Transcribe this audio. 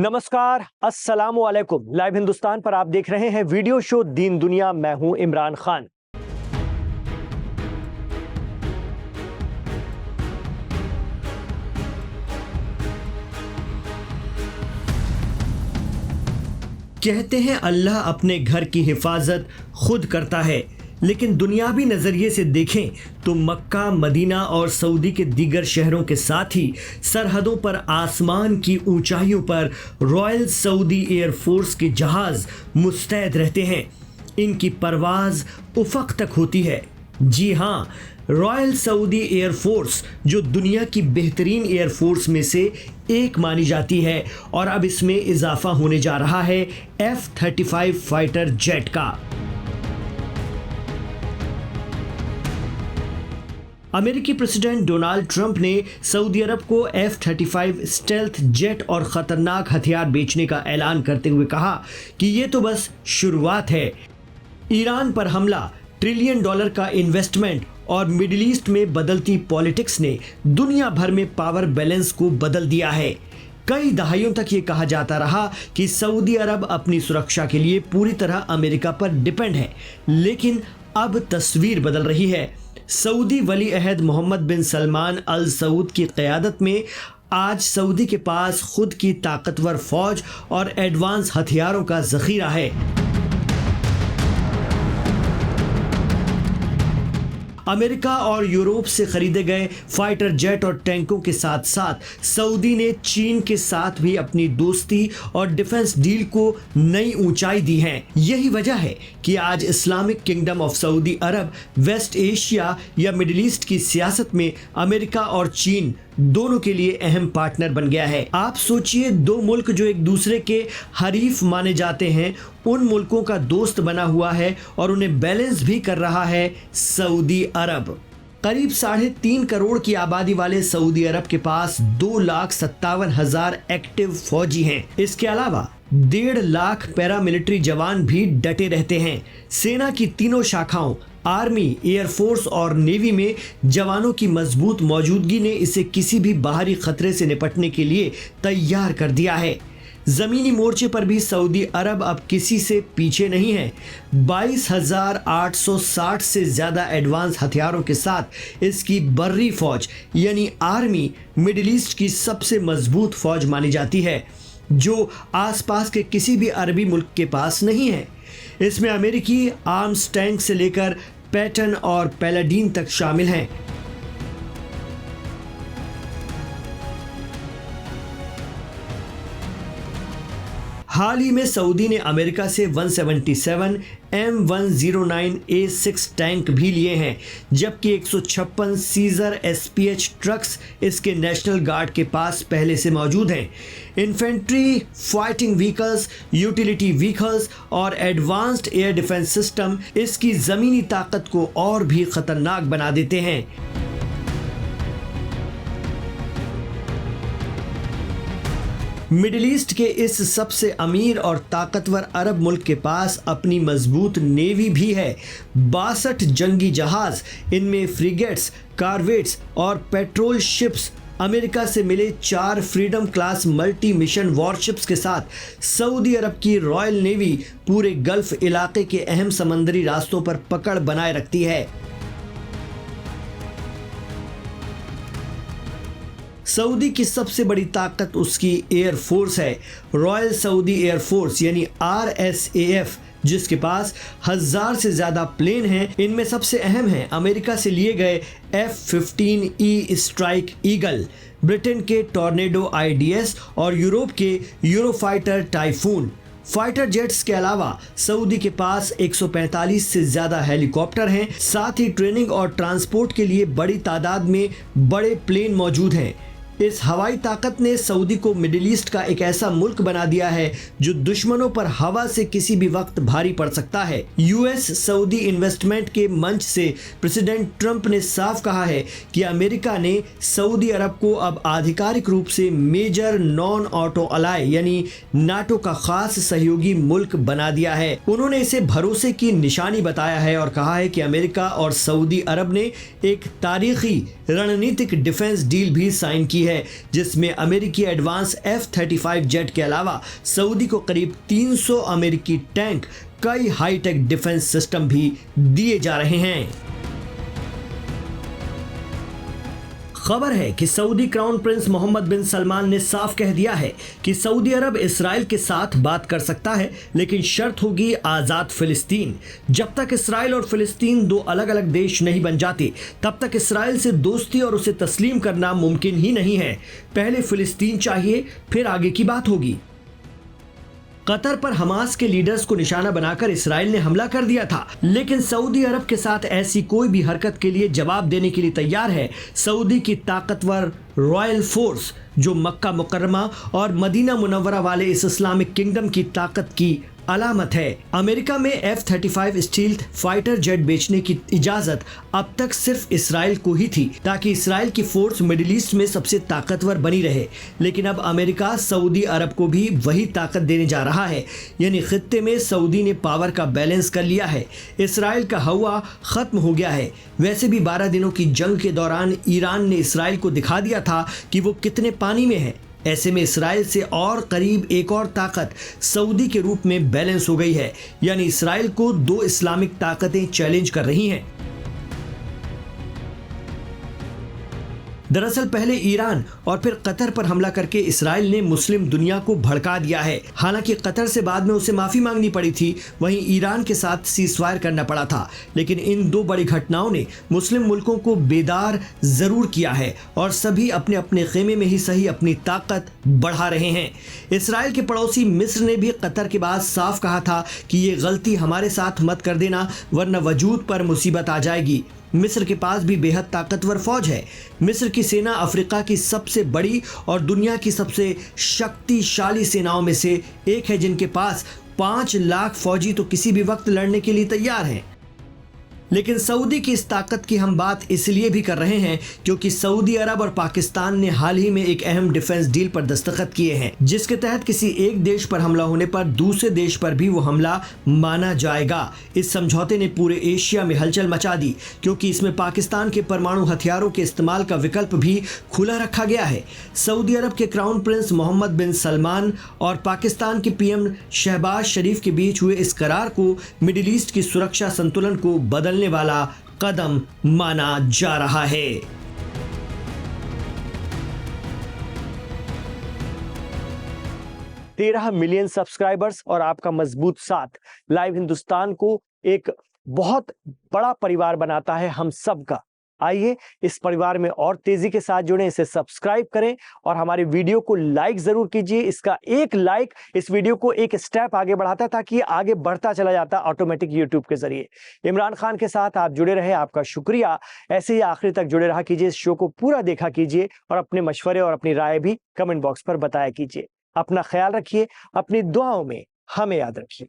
नमस्कार, अस्सलामु अलैकुम। लाइव हिंदुस्तान पर आप देख रहे हैं वीडियो शो दीन दुनिया। मैं हूं इमरान खान। कहते हैं अल्लाह अपने घर की हिफाजत खुद करता है, लेकिन दुनियावी नज़रिए से देखें तो मक्का, मदीना और सऊदी के दीगर शहरों के साथ ही सरहदों पर आसमान की ऊंचाइयों पर रॉयल सऊदी एयरफोर्स के जहाज़ मुस्तैद रहते हैं। इनकी परवाज़ उफ़क़ तक होती है। जी हाँ, रॉयल सऊदी एयरफोर्स जो दुनिया की बेहतरीन एयरफोर्स में से एक मानी जाती है, और अब इसमें इजाफा होने जा रहा है F-35 फाइटर जेट का। अमेरिकी प्रेसिडेंट डोनाल्ड ट्रंप ने सऊदी अरब को F-35 स्टेल्थ जेट और ख़तरनाक हथियार बेचने का ऐलान करते हुए कहा कि ये तो बस शुरुआत है। ईरान पर हमला, $1 ट्रिलियन का इन्वेस्टमेंट और मिडिल ईस्ट में बदलती पॉलिटिक्स ने दुनिया भर में पावर बैलेंस को बदल दिया है। कई दहाइयों तक ये कहा जाता रहा कि सऊदी अरब अपनी सुरक्षा के लिए पूरी तरह अमेरिका पर डिपेंड है, लेकिन अब तस्वीर बदल रही है। सऊदी वली अहद मोहम्मद बिन सलमान अल सऊद की क़यादत में आज सऊदी के पास खुद की ताकतवर फौज और एडवांस हथियारों का ज़ख़ीरा है। अमेरिका और यूरोप से खरीदे गए फाइटर जेट और टैंकों के साथ साथ सऊदी ने चीन के साथ भी अपनी दोस्ती और डिफेंस डील को नई ऊंचाई दी है। यही वजह है कि आज Islamic kingdom of Saudi Arab West Asia या मिडिल ईस्ट की सियासत में अमेरिका और चीन दोनों के लिए अहम पार्टनर बन गया है। आप सोचिए, दो मुल्क जो एक दूसरे के हरीफ माने जाते हैं, उन मुल्कों का दोस्त बना हुआ है और उन्हें बैलेंस भी कर रहा है सऊदी अरब। करीब 3.5 करोड़ की आबादी वाले सऊदी अरब के पास 2,57,000 एक्टिव फौजी हैं। इसके अलावा 1.5 लाख पैरामिलिट्री जवान भी डटे रहते हैं। सेना की तीनों शाखाओं आर्मी, एयरफोर्स और नेवी में जवानों की मजबूत मौजूदगी ने इसे किसी भी बाहरी खतरे से निपटने के लिए तैयार कर दिया है। ज़मीनी मोर्चे पर भी सऊदी अरब अब किसी से पीछे नहीं है। 22,860 से ज़्यादा एडवांस हथियारों के साथ इसकी बर्री फौज यानी आर्मी मिडिल ईस्ट की सबसे मजबूत फौज मानी जाती है, जो आसपास के किसी भी अरबी मुल्क के पास नहीं है। इसमें अमेरिकी आर्म्स टैंक से लेकर पैटर्न और पैलाडीन तक शामिल हैं। हाल ही में सऊदी ने अमेरिका से 177 M109A6 टैंक भी लिए हैं, जबकि 156 सीजर SPH ट्रक्स इसके नेशनल गार्ड के पास पहले से मौजूद हैं। Infantry, fighting vehicles, utility vehicles और एडवांस्ड एयर डिफेंस सिस्टम इसकी ज़मीनी ताकत को और भी खतरनाक बना देते हैं। मिडिल ईस्ट के इस सबसे अमीर और ताकतवर अरब मुल्क के पास अपनी मजबूत नेवी भी है। 62 जंगी जहाज, इनमें फ्रिगेट्स, कार्वेट्स और पेट्रोल शिप्स, अमेरिका से मिले 4 freedom class multi mission warships के साथ सऊदी अरब की रॉयल नेवी पूरे गल्फ इलाके के अहम समंदरी रास्तों पर पकड़ बनाए रखती है। सऊदी की सबसे बड़ी ताकत उसकी एयरफोर्स है। रॉयल सऊदी एयरफोर्स यानी RSAF, जिसके पास 1000 से ज़्यादा प्लेन हैं। इनमें सबसे अहम हैं अमेरिका से लिए गए F-15E स्ट्राइक ईगल, ब्रिटेन के टॉर्नेडो IDS और यूरोप के यूरोफाइटर टाइफून। फाइटर जेट्स के अलावा सऊदी के पास 145 से ज़्यादा हेलीकॉप्टर हैं। साथ ही ट्रेनिंग और ट्रांसपोर्ट के लिए बड़ी तादाद में बड़े प्लेन मौजूद हैं। इस हवाई ताकत ने सऊदी को मिडिल ईस्ट का एक ऐसा मुल्क बना दिया है जो दुश्मनों पर हवा से किसी भी वक्त भारी पड़ सकता है। US सऊदी इन्वेस्टमेंट के मंच से प्रेसिडेंट ट्रंप ने साफ कहा है कि अमेरिका ने सऊदी अरब को अब आधिकारिक रूप से मेजर नॉन ऑटो अलाय यानी नाटो का खास सहयोगी मुल्क बना दिया है। उन्होंने इसे भरोसे की निशानी बताया है और कहा है कि अमेरिका और सऊदी अरब ने एक तारीखी रणनीतिक डिफेंस डील भी साइन की है। है, जिसमें अमेरिकी एडवांस F-35 जेट के अलावा सऊदी को करीब 300 अमेरिकी टैंक, कई हाईटेक डिफेंस सिस्टम भी दिए जा रहे हैं। खबर है कि सऊदी क्राउन प्रिंस मोहम्मद बिन सलमान ने साफ कह दिया है कि सऊदी अरब इसराइल के साथ बात कर सकता है, लेकिन शर्त होगी आज़ाद फिलिस्तीन। जब तक इसराइल और फिलिस्तीन दो अलग अलग देश नहीं बन जाते, तब तक इसराइल से दोस्ती और उसे तस्लीम करना मुमकिन ही नहीं है। पहले फिलिस्तीन चाहिए, फिर आगे की बात होगी। कतर पर हमास के लीडर्स को निशाना बनाकर इसराइल ने हमला कर दिया था, लेकिन सऊदी अरब के साथ ऐसी कोई भी हरकत के लिए जवाब देने के लिए तैयार है सऊदी की ताकतवर रॉयल फोर्स, जो मक्का मुकर्रमा और मदीना मुनव्वरा वाले इस इस्लामिक किंगडम की ताकत की अलामत है। अमेरिका में F-35 स्टील्थ फाइटर जेट बेचने की इजाजत अब तक सिर्फ इसराइल को ही थी, ताकि इसराइल की फोर्स मिडिल ईस्ट में सबसे ताकतवर बनी रहे। लेकिन अब अमेरिका सऊदी अरब को भी वही ताकत देने जा रहा है, यानी खित्ते में सऊदी ने पावर का बैलेंस कर लिया है। इसराइल का हवा खत्म हो गया है। वैसे भी 12 दिनों की जंग के दौरान ईरान ने इसराइल को दिखा दिया था कि वो कितने पानी में है। ऐसे में इसराइल से और करीब एक और ताकत सऊदी के रूप में बैलेंस हो गई है, यानी इसराइल को दो इस्लामिक ताकतें चैलेंज कर रही हैं। दरअसल पहले ईरान और फिर कतर पर हमला करके इसराइल ने मुस्लिम दुनिया को भड़का दिया है। हालांकि कतर से बाद में उसे माफी मांगनी पड़ी थी, वहीं ईरान के साथ सीजफायर करना पड़ा था। लेकिन इन दो बड़ी घटनाओं ने मुस्लिम मुल्कों को बेदार जरूर किया है और सभी अपने अपने खेमे में ही सही अपनी ताकत बढ़ा रहे हैं। इसराइल के पड़ोसी मिस्र ने भी कतर के बाद साफ कहा था कि ये गलती हमारे साथ मत कर देना, वरना वजूद पर मुसीबत आ जाएगी। मिस्र के पास भी बेहद ताकतवर फौज है। मिस्र की सेना अफ्रीका की सबसे बड़ी और दुनिया की सबसे शक्तिशाली सेनाओं में से एक है, जिनके पास 5 लाख फौजी तो किसी भी वक्त लड़ने के लिए तैयार हैं। लेकिन सऊदी की इस ताकत की हम बात इसलिए भी कर रहे हैं क्योंकि सऊदी अरब और पाकिस्तान ने हाल ही में एक अहम डिफेंस डील पर दस्तखत किए हैं, जिसके तहत किसी एक देश पर हमला होने पर दूसरे देश पर भी वो हमला माना जाएगा। इस समझौते ने पूरे एशिया में हलचल मचा दी, क्योंकि इसमें पाकिस्तान के परमाणु हथियारों के इस्तेमाल का विकल्प भी खुला रखा गया है। सऊदी अरब के क्राउन प्रिंस मोहम्मद बिन सलमान और पाकिस्तान के पीएम शहबाज शरीफ के बीच हुए इस करार को मिडिल ईस्ट की सुरक्षा संतुलन को बदलने वाला कदम माना जा रहा है। 13 मिलियन सब्सक्राइबर्स और आपका मजबूत साथ लाइव हिंदुस्तान को एक बहुत बड़ा परिवार बनाता है हम सब का। आइए इस परिवार में और तेजी के साथ जुड़ें, इसे सब्सक्राइब करें और हमारे वीडियो को लाइक जरूर कीजिए। इसका एक लाइक इस वीडियो को एक स्टेप आगे बढ़ाता है, ताकि ये आगे बढ़ता चला जाता ऑटोमेटिक यूट्यूब के जरिए। इमरान खान के साथ आप जुड़े रहे, आपका शुक्रिया। ऐसे ही आखिरी तक जुड़े रहा कीजिए, इस शो को पूरा देखा कीजिए और अपने मशवरे और अपनी राय भी कमेंट बॉक्स पर बताया कीजिए। अपना ख्याल रखिए, अपनी दुआओं में हमें याद रखिए।